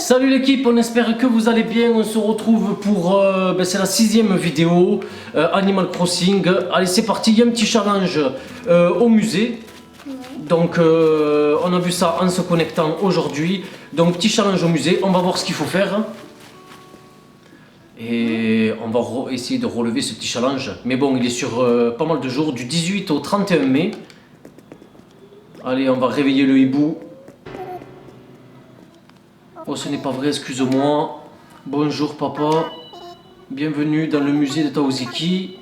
Salut l'équipe, on espère que vous allez bien. On se retrouve pour, c'est la 6e vidéo Animal Crossing. Allez, c'est parti, il y a un petit challenge au musée. Donc on a vu ça en se connectant aujourd'hui. Donc petit challenge au musée, on va voir ce qu'il faut faire. Et on va essayer de relever ce petit challenge. Mais bon, il est sur pas mal de jours, du 18 au 31 mai. Allez, on va réveiller le hibou. Oh, ce n'est pas vrai, excuse-moi. Bonjour papa. Bienvenue dans le musée de Taoziki.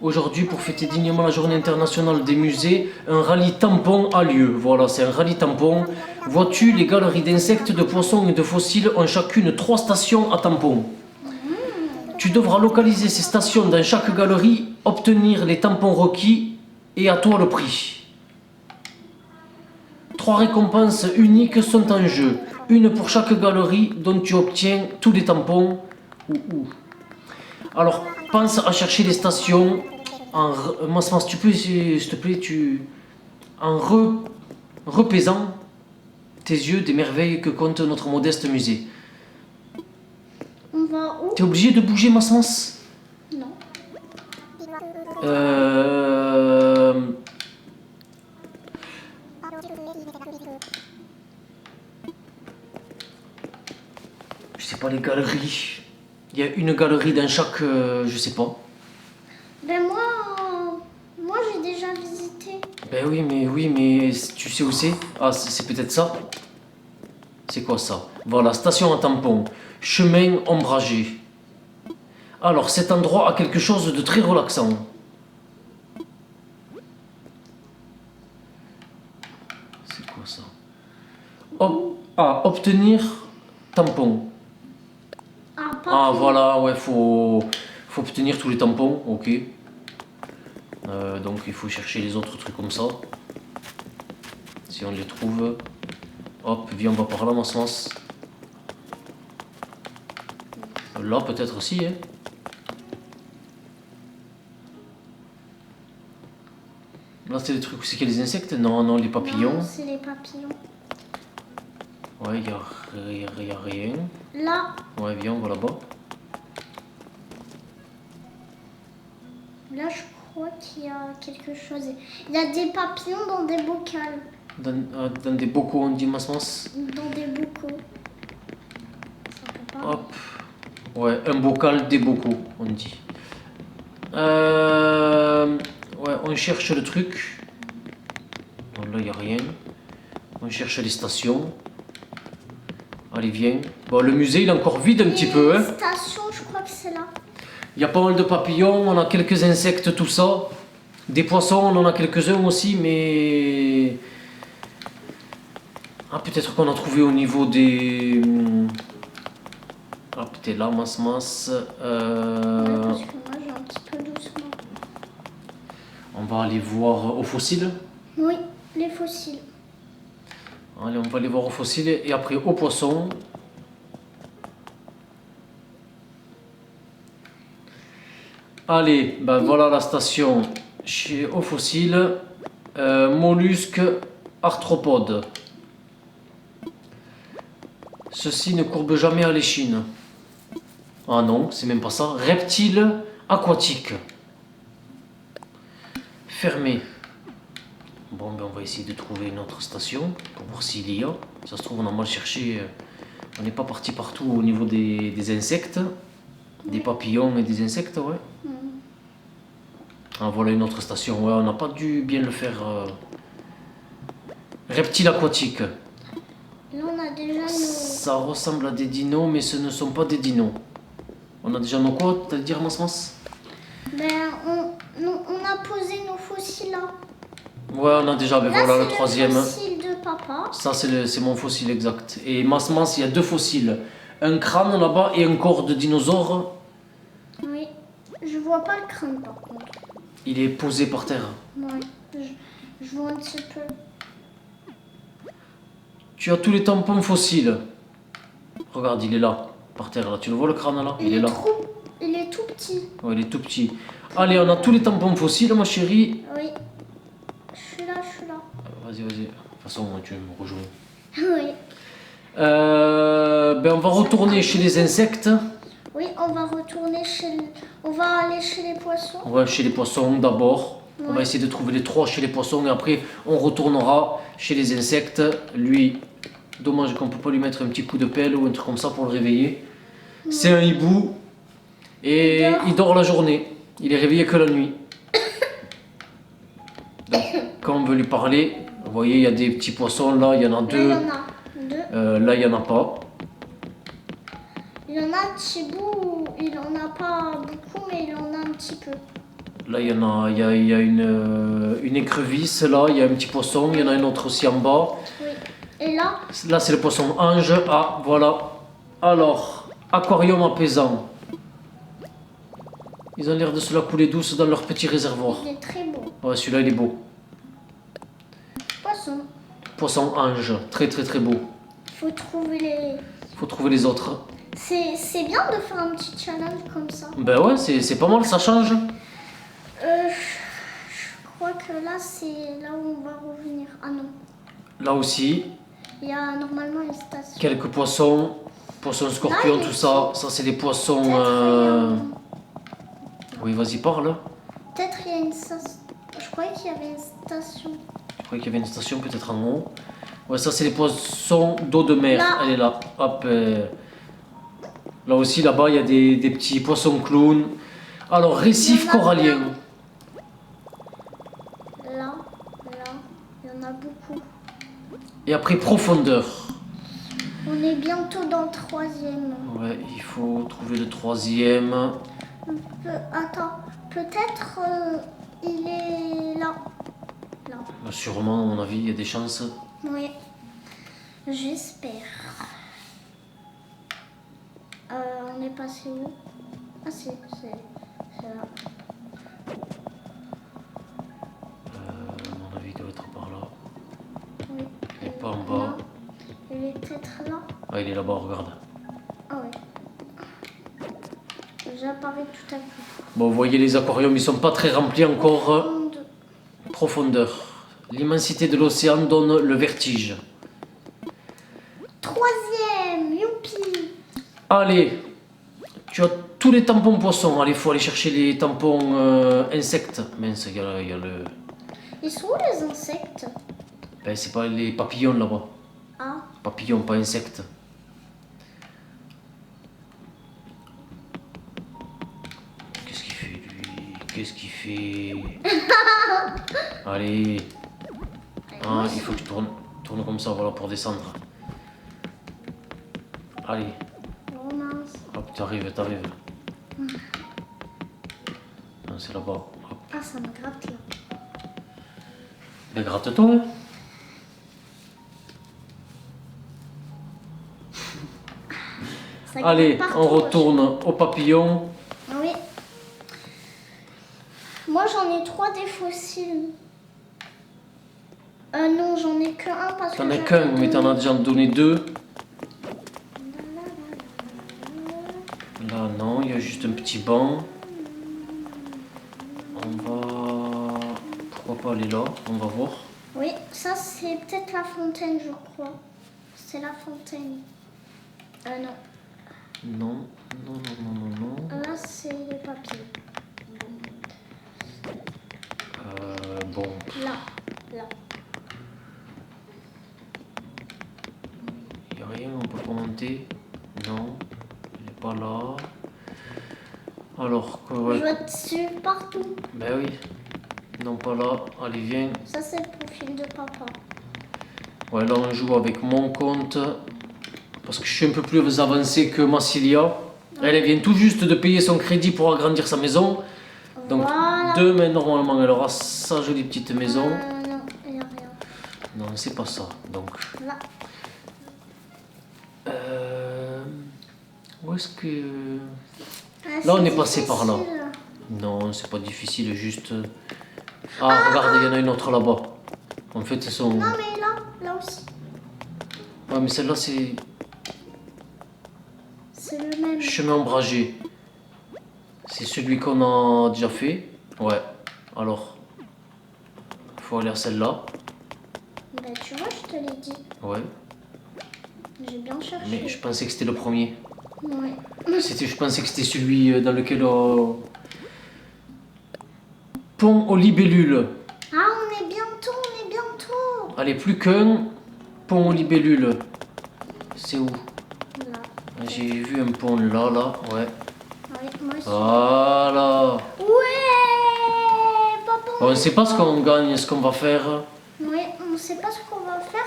Aujourd'hui, pour fêter dignement la journée internationale des musées, un rallye tampon a lieu. Voilà, c'est un rallye tampon. Vois-tu, les galeries d'insectes, de poissons et de fossiles ont chacune 3 stations à tampons. Tu devras localiser ces stations dans chaque galerie, obtenir les tampons requis et à toi le prix. 3 récompenses uniques sont en jeu. Une pour chaque galerie dont tu obtiens tous les tampons. Alors, pense à chercher les stations en... Masmas, tu peux, s'il te plaît, en repaisant tes yeux des merveilles que compte notre modeste musée. On va où? T'es obligé de bouger, Masmas? Non. Je sais pas, les galeries. Il y a une galerie dans chaque... je sais pas. Ben moi j'ai déjà visité. Ben oui, mais tu sais où c'est? Ah, c'est peut-être ça. C'est quoi ça? Voilà, station à tampon. Chemin ombragé. Alors, cet endroit a quelque chose de très relaxant. C'est quoi ça? Obtenir tampon. Ah, voilà, ouais, faut obtenir tous les tampons, ok. Donc, il faut chercher les autres trucs comme ça. Si on les trouve. Hop, viens, on va par là, dans ce sens. Là, peut-être aussi, hein. Là, c'est des trucs où c'est qu'il y a les insectes? Non, les papillons. Non, c'est les papillons. Ouais, il y a rien. Là. Ouais, viens, on va là-bas. Là, je crois qu'il y a quelque chose. Il y a des papillons dans des bocals. Dans des bocaux, on dit Masmas? Dans des bocaux. Ça peut pas. Hop. Ouais, un bocal, des bocaux, on dit. Ouais, on cherche le truc. Bon, là, il n'y a rien. On cherche les stations. Allez, viens. Bon, le musée, il est encore vide un petit peu, hein. Station, je crois que c'est là. Il y a pas mal de papillons, on a quelques insectes, tout ça. Des poissons, on en a quelques-uns aussi, mais... Ah, peut-être qu'on a trouvé au niveau des... Ah, peut-être là, Masmas. Ouais, parce que moi, j'ai un petit peu doucement. On va aller voir aux fossiles. Oui, les fossiles. Allez, on va aller voir aux fossiles et après aux poissons. Allez, ben voilà la station aux fossiles. Mollusques arthropodes. Ceci ne courbe jamais à l'échine. Ah non, c'est même pas ça. Reptiles aquatiques. Fermé. Bon, ben on va essayer de trouver une autre station pour voir s'il y a. Ça se trouve, on a mal cherché. On n'est pas parti partout au niveau des insectes. Des papillons et des insectes, ouais. Ah, voilà une autre station. Ouais, on n'a pas dû bien le faire. Reptiles aquatiques. Là, on a déjà nos... Ça ressemble à des dinos, mais ce ne sont pas des dinos. On a déjà nos quoi, t'as dire, Masmas? Ben, on a posé nos fossiles là. Ouais, on a déjà, ben Là, voilà le c'est troisième. le fossile de papa. Ça, c'est mon fossile exact. Et Masmas, il y a 2 fossiles. Un crâne là-bas et un corps de dinosaure. Oui. Je vois pas le crâne par contre. Il est posé par terre. Ouais. Je vois un petit peu. Tu as tous les tampons fossiles. Regarde, il est là, par terre là. Tu le vois le crâne là? Il est là. Il est tout petit. Ouais, il est tout petit. Allez, on a tous les tampons fossiles, ma chérie. Oui. Je suis là. Vas-y. De toute façon, tu me rejoins. Oui. Ben, on va retourner chez les insectes. Oui, on va retourner on va aller chez les poissons. On va chez les poissons d'abord. On va Ouais. essayer de trouver les 3 chez les poissons et après on retournera chez les insectes. Lui, dommage qu'on peut pas lui mettre un petit coup de pelle ou un truc comme ça pour le réveiller. C'est un hibou et il dort la journée. Il est réveillé que la nuit. Donc quand on veut lui parler, vous voyez il y a des petits poissons là, il y en a Là, il 2. y en a 2. Là il y en a pas. Il y en a Chibou, il en a pas beaucoup, mais il en a un petit peu. Là il y en a, il y a une écrevisse là, il y a un petit poisson, il y en a un autre aussi en bas. Oui. Et là, Là, c'est le poisson ange. Ah, voilà. Alors, aquarium apaisant. Ils ont l'air de se la couler douce dans leur petit réservoir. il est très beau. Ouais, celui-là, il est beau. Poisson. Poisson ange. Très, très, très beau. Faut trouver les... Faut trouver les autres. C'est bien de faire un petit challenge comme ça. Ben ouais, c'est pas mal, ça change. Je crois que là, c'est là où on va revenir. Ah non. Là aussi, Il y a normalement une station. quelques poissons. Poissons scorpions, Là, il tout est ça. Ça, c'est des poissons... Oui, vas-y, parle. Peut-être il y a une station. Je croyais qu'il y avait une station. Je croyais qu'il y avait une station peut-être en haut. Ouais, ça c'est les poissons d'eau de mer. Là. Elle est là. Hop. Là aussi, là-bas, il y a des petits poissons clowns. Alors, récif Il y en a corallien. Là, il y en a beaucoup. Et après, profondeur. On est bientôt dans le 3e. Ouais, il faut trouver le 3e. Attends, peut-être il est là. Là. Bah, sûrement, à mon avis, il y a des chances. Oui, j'espère. On est passé où? Ah, c'est là. À mon avis, il doit être par là. Oui. Et pas en bas. Là. Il est peut-être là. Ah, il est là-bas, regarde. Ah oui. J'apparais tout à coup. Bon, vous voyez, les aquariums, ils sont pas très remplis encore. Onde. Profondeur. L'immensité de l'océan donne le vertige. 3e, youpi. Allez, tu as tous les tampons poissons. Allez, il faut aller chercher les tampons insectes. Mince, il y a le... Ils sont où les insectes? Ben, c'est pas les papillons là-bas. Ah, Papillons, pas insectes. Qu'est-ce qu'il fait, lui? Qu'est-ce qu'il fait? Allez. Ah, il faut que tu tournes comme ça, voilà, pour descendre. Allez, oh mince. hop, t'arrives. Non, c'est là-bas. Hop. Ah, ça me gratte là. Mais gratte-toi, hein. Ça Allez, gratte on partout. retourne au papillon. Oui. Moi, j'en ai 3 des fossiles. Non, j'en ai que un parce que. T'en as j'avais qu'un, mais t'en as déjà donné 2. Là, non, il y a juste un petit banc. On va... Pourquoi pas aller là? On va voir. Oui, ça c'est peut-être la fontaine, je crois. C'est la fontaine. Non. Non. Là, c'est les papiers. Bon. Là. Il n'y a rien, on peut pas monter. Non, il n'est pas là. Alors que... Je dois te suivre partout. Ben oui. Non, pas là. Allez, viens. Ça, c'est le profil de papa. Ouais, là, on joue avec mon compte. Parce que je suis un peu plus avancé que Massilia. Elle vient tout juste de payer son crédit pour agrandir sa maison. Donc, Voilà. demain, normalement, elle aura sa jolie petite maison. Non, il n'y a rien. Non, c'est pas ça. Donc, Là. où est-ce que... Ah, Là, on c'est est passé par là. difficile. Non, c'est pas difficile, juste... Ah, regarde, il y en a une autre là-bas. En fait, elles sont... Non, mais là aussi. Ouais, mais celle-là, c'est C'est le même. chemin ombragé. C'est celui qu'on a déjà fait. Ouais. Alors, faut aller à celle-là. Ben, tu vois, je te l'ai dit. Ouais. J'ai bien cherché. Mais je pensais que c'était le premier. Ouais. Je pensais que c'était celui dans lequel... Pont aux libellules. Ah, on est bientôt. Allez, plus qu'un. Pont aux libellules. C'est où? Là. J'ai vu un pont là, ouais. Oui, moi aussi. Voilà. Ouais, papa. On ne sait pas ce qu'on gagne, ce qu'on va faire. Oui, on ne sait pas ce qu'on va faire.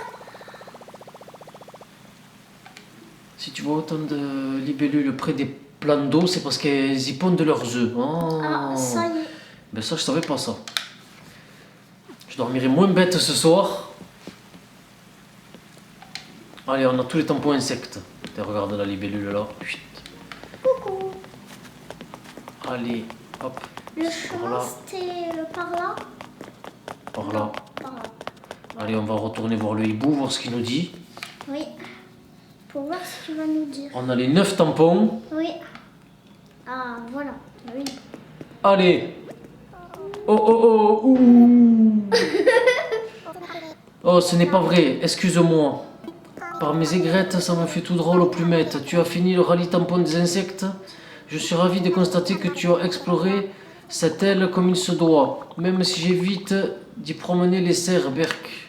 Si tu vois autant de libellules près des plans d'eau, c'est parce qu'elles y pondent leurs œufs. Oh. Ah, ça y est. Ben ça, je savais pas ça. Je dormirai moins bête ce soir. Allez, on a tous les tampons insectes. Regarde la libellule là. Chut. Coucou. Allez, hop. Le Par chemin, là. c'était par là. Par là. Par là. Allez, on va retourner voir le hibou, voir ce qu'il nous dit. Oui. Pour voir ce qu'il va nous dire. On a les 9 tampons. Oui. Ah, voilà. Oui. Allez. Oh, ouh. Oh, ce n'est pas vrai, excuse-moi. Par mes aigrettes, ça me fait tout drôle aux plumettes. Tu as fini le rallye tampon des insectes. Je suis ravi de constater que tu as exploré cette aile comme il se doit. Même si j'évite d'y promener les cerfs, Berk.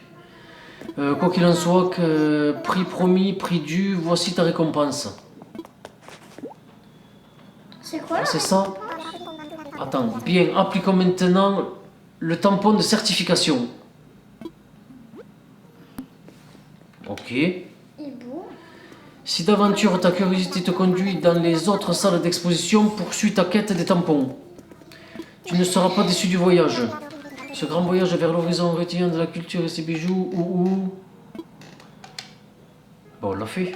Quoi qu'il en soit, prix promis, prix dû, voici ta récompense. C'est quoi Ah, là? c'est ça? Attends, bien, appliquons maintenant le tampon de certification. Ok. Hibou. Si d'aventure ta curiosité te conduit dans les autres salles d'exposition, poursuis ta quête des tampons. Tu ne seras pas déçu du voyage. Ce grand voyage vers l'horizon retillant de la culture et ses bijoux, ou. Bon, on l'a fait.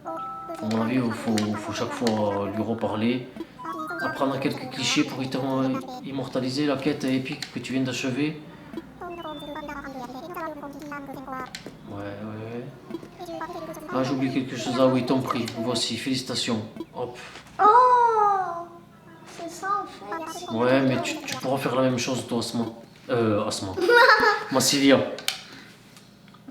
À mon avis, il faut chaque fois lui reparler. Apprendre quelques clichés pour immortaliser la quête épique que tu viens d'achever. Ouais. Ah, j'oublie quelque chose. Ah oui, ton prix. Voici, félicitations. Hop. Oh, c'est ça en fait. Ouais, mais tu pourras faire la même chose, toi, Asma. Asma. Massilia.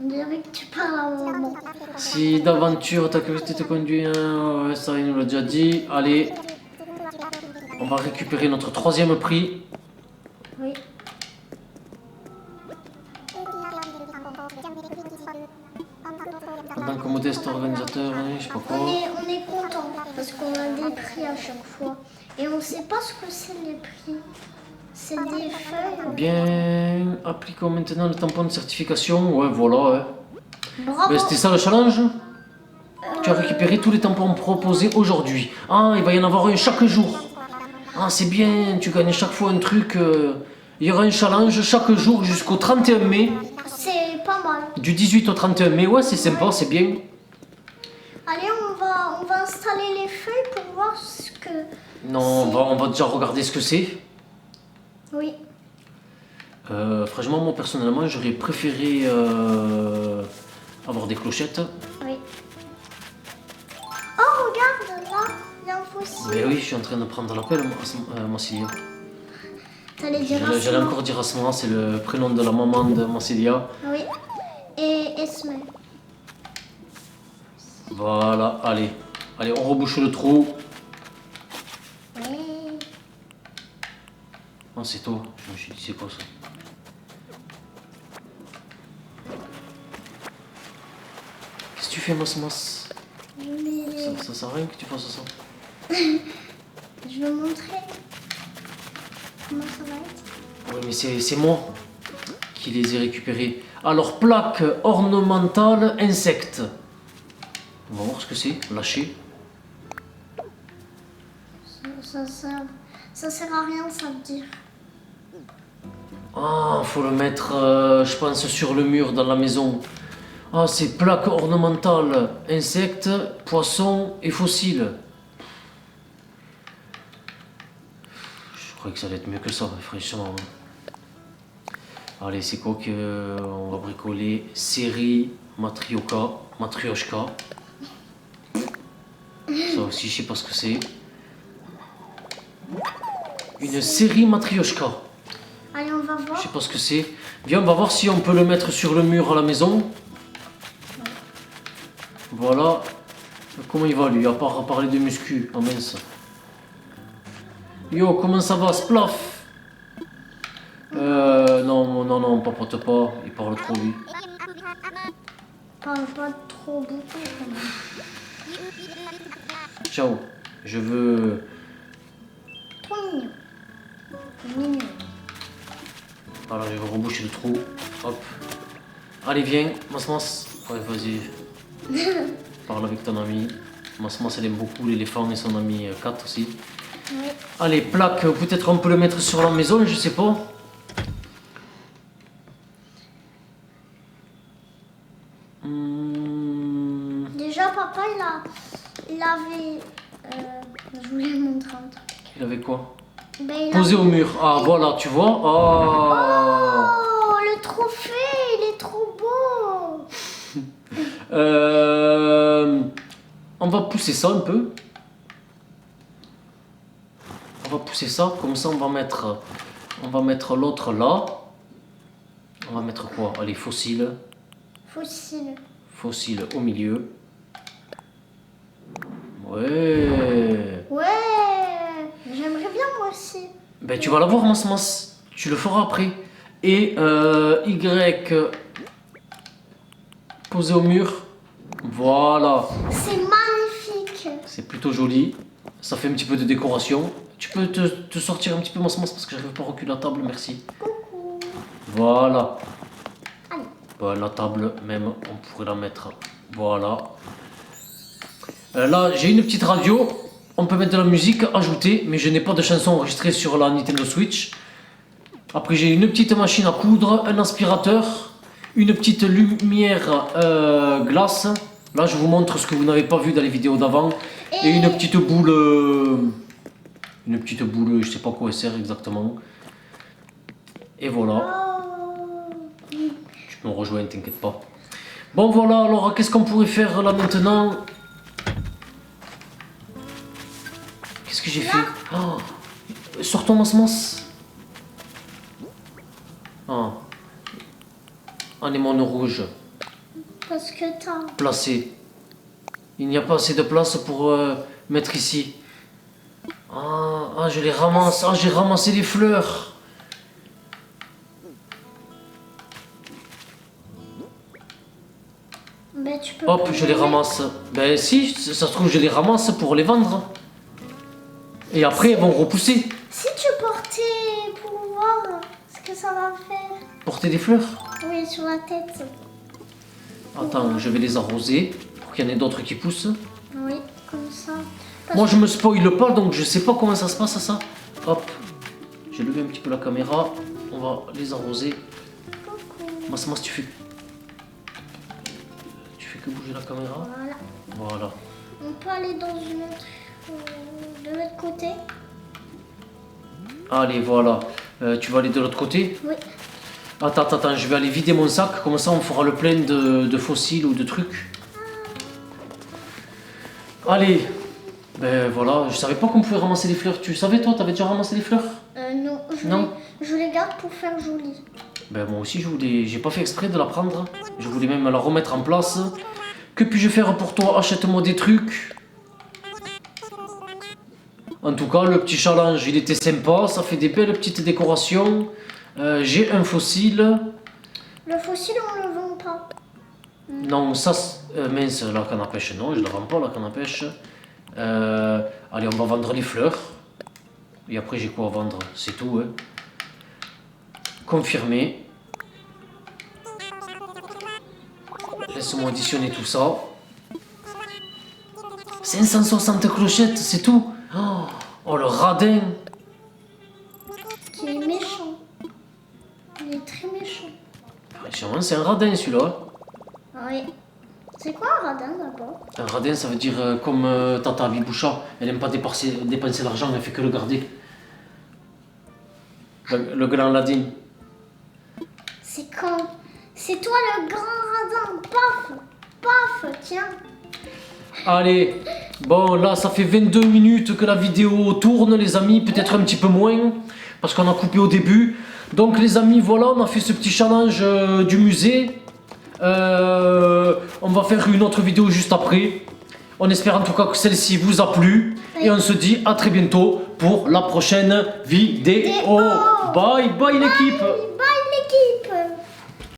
On dirait que tu parles à un moment. Si d'aventure ta curiosité te conduit, hein, ouais, ça il nous l'a déjà dit. Allez, on va récupérer notre 3e prix. Oui. En tant que modeste organisateur, hein, je sais pas quoi. On est content parce qu'on a des prix à chaque fois. Et on ne sait pas ce que c'est les prix. C'est des feuilles. Bien, appliquons maintenant le tampon de certification. Ouais, voilà. Ouais. Bravo. Ben, c'était ça le challenge. Tu as récupéré tous les tampons proposés aujourd'hui. Ah, il va y en avoir un chaque jour. Ah, c'est bien, tu gagnes chaque fois un truc. Il y aura un challenge chaque jour jusqu'au 31 mai. C'est pas mal. Du 18 au 31 mai, ouais, c'est sympa, c'est bien. Allez, on va installer les feuilles pour voir ce que... Non, on va déjà regarder ce que c'est. Oui. Franchement, moi personnellement, j'aurais préféré avoir des clochettes. Oui. Oh, regarde, là, il y a un fossile. Mais oui, je suis en train de prendre l'appel, Massilia. T'allais dire J'allais Asma. encore dire Asma, c'est le prénom de la maman de Massilia. Oui. Et Esme. Voilà, allez, on rebouche le trou. Oui. Ah, c'est toi. Je me suis dit, c'est quoi ça? Qu'est-ce que tu fais, Mas? Mais Ça sert à rien que tu fasses ça. je vais montrer comment ça va être. Oui, mais c'est moi qui les ai récupérés. Alors, plaque ornementale insecte. On va voir ce que c'est. Lâcher. Ça sert à rien, ça veut dire. Ah, faut le mettre, je pense, sur le mur dans la maison. Ah, c'est plaque ornementale, insectes, poissons et fossiles. Je croyais que ça allait être mieux que ça, franchement. Allez, c'est quoi que on va bricoler? Série Matryoshka. Ça aussi, je sais pas ce que c'est. Une série Matryoshka. Allez, on va voir. Je sais pas ce que c'est. Viens, on va voir si on peut le mettre sur le mur à la maison. Voilà, Comment il va lui, à part parler de muscu? Oh mince. Yo, comment ça va, Splaf? Non, papote pas, il parle trop lui. Parle pas trop beaucoup quand même. Ciao, je veux... Trop mignon. Mignon. Alors je vais reboucher le trou. Hop. Allez, viens, Mas. Ouais, vas-y. Parle avec ton ami. Mas, elle aime beaucoup l'éléphant et son ami Kat aussi. Oui. Allez, plaque, peut-être on peut le mettre sur la maison, je sais pas. Déjà, papa, il avait... je voulais montrer un truc. Il avait quoi? Ben, il Posé avait- au mur. Ah, voilà, tu vois. Ah. Oh, le trophée, il est trop beau. On va pousser ça un peu. On va pousser ça, comme ça on va mettre l'autre là. On va mettre quoi? Allez, fossile. Fossile. Fossile au milieu. Ouais. Ouais, j'aimerais bien moi aussi. Ben tu vas l'avoir, Mas. Tu le feras après. Et Y posé au mur. Voilà. C'est magnifique. C'est plutôt joli. Ça fait un petit peu de décoration. Tu peux te sortir un petit peu, Mas, parce que j'arrive pas à reculer la table, merci. Coucou. Voilà. Allez. Bon, la table, même, on pourrait la mettre. Voilà. Là, j'ai une petite radio. On peut mettre de la musique, ajouter, mais je n'ai pas de chanson enregistrée sur la Nintendo Switch. Après, j'ai une petite machine à coudre, un aspirateur, une petite lumière glace. Là, je vous montre ce que vous n'avez pas vu dans les vidéos d'avant. Et une petite boule... je sais pas quoi elle sert exactement. Et voilà. Oh. Tu peux me rejoindre, t'inquiète pas. Bon, voilà, alors, qu'est-ce qu'on pourrait faire là maintenant? Qu'est-ce que j'ai fait? Oh, sortons, Mas. Ah. Anémone rouge. Parce que t'as... Placé. Il n'y a pas assez de place pour mettre ici. Je les ramasse. Ah, j'ai ramassé les fleurs. Ben, tu peux Hop, pas je les les ramasse. Ben si, ça se trouve, je les ramasse pour les vendre. Et après, elles vont repousser. mettre. Si tu portais pour voir ce que ça va faire. Porter des fleurs. Oui, sur la tête. Attends, je vais les arroser pour qu'il y en ait d'autres qui poussent. Oui, comme ça. Parce Moi, je me spoil pas, donc je sais pas comment ça se passe ça. Hop, j'ai levé un petit peu la caméra. On va les arroser. que... Mas, tu fais que bouger la caméra. Voilà. Voilà. On peut aller dans une autre... de l'autre côté. Allez, voilà. Tu vas aller de l'autre côté. Oui. Attends, je vais aller vider mon sac. Comme ça, on fera le plein de fossiles ou de trucs. Allez. Ben voilà, je savais pas qu'on pouvait ramasser les fleurs. Tu savais, toi, t'avais déjà ramassé les fleurs? Non, Non. Je les garde pour faire joli. Ben moi aussi, j'ai pas fait exprès de la prendre. Je voulais même la remettre en place. Que puis-je faire pour toi? Achète-moi des trucs. En tout cas, le petit challenge, il était sympa. Ça fait des belles petites décorations. J'ai un fossile. Le fossile, on le vend pas. Non, ça, mince, la canne à pêche, non, je la vends pas, la canne à pêche. Allez, on va vendre les fleurs. Et après, j'ai quoi à vendre? C'est tout, hein. Confirmé. Laisse-moi additionner tout ça. 560 clochettes, c'est tout. Oh, le radin. Qui est méchant. Il est très méchant. Sûrement, c'est un radin, celui-là. Oui. C'est quoi un radin d'abord? Un radin, ça veut dire comme Tata Biboucha. Elle aime pas dépenser l'argent, elle fait que le garder. Le grand ladin. C'est quand? C'est toi le grand radin. Paf! Paf! Tiens. Allez, bon là ça fait 22 minutes que la vidéo tourne les amis, peut-être un petit peu moins, parce qu'on a coupé au début. Donc les amis, voilà, on a fait ce petit challenge du musée. On va faire une autre vidéo juste après. On espère en tout cas que celle-ci vous a plu. Et on se dit à très bientôt pour la prochaine vidéo. Bye bye l'équipe. Bye.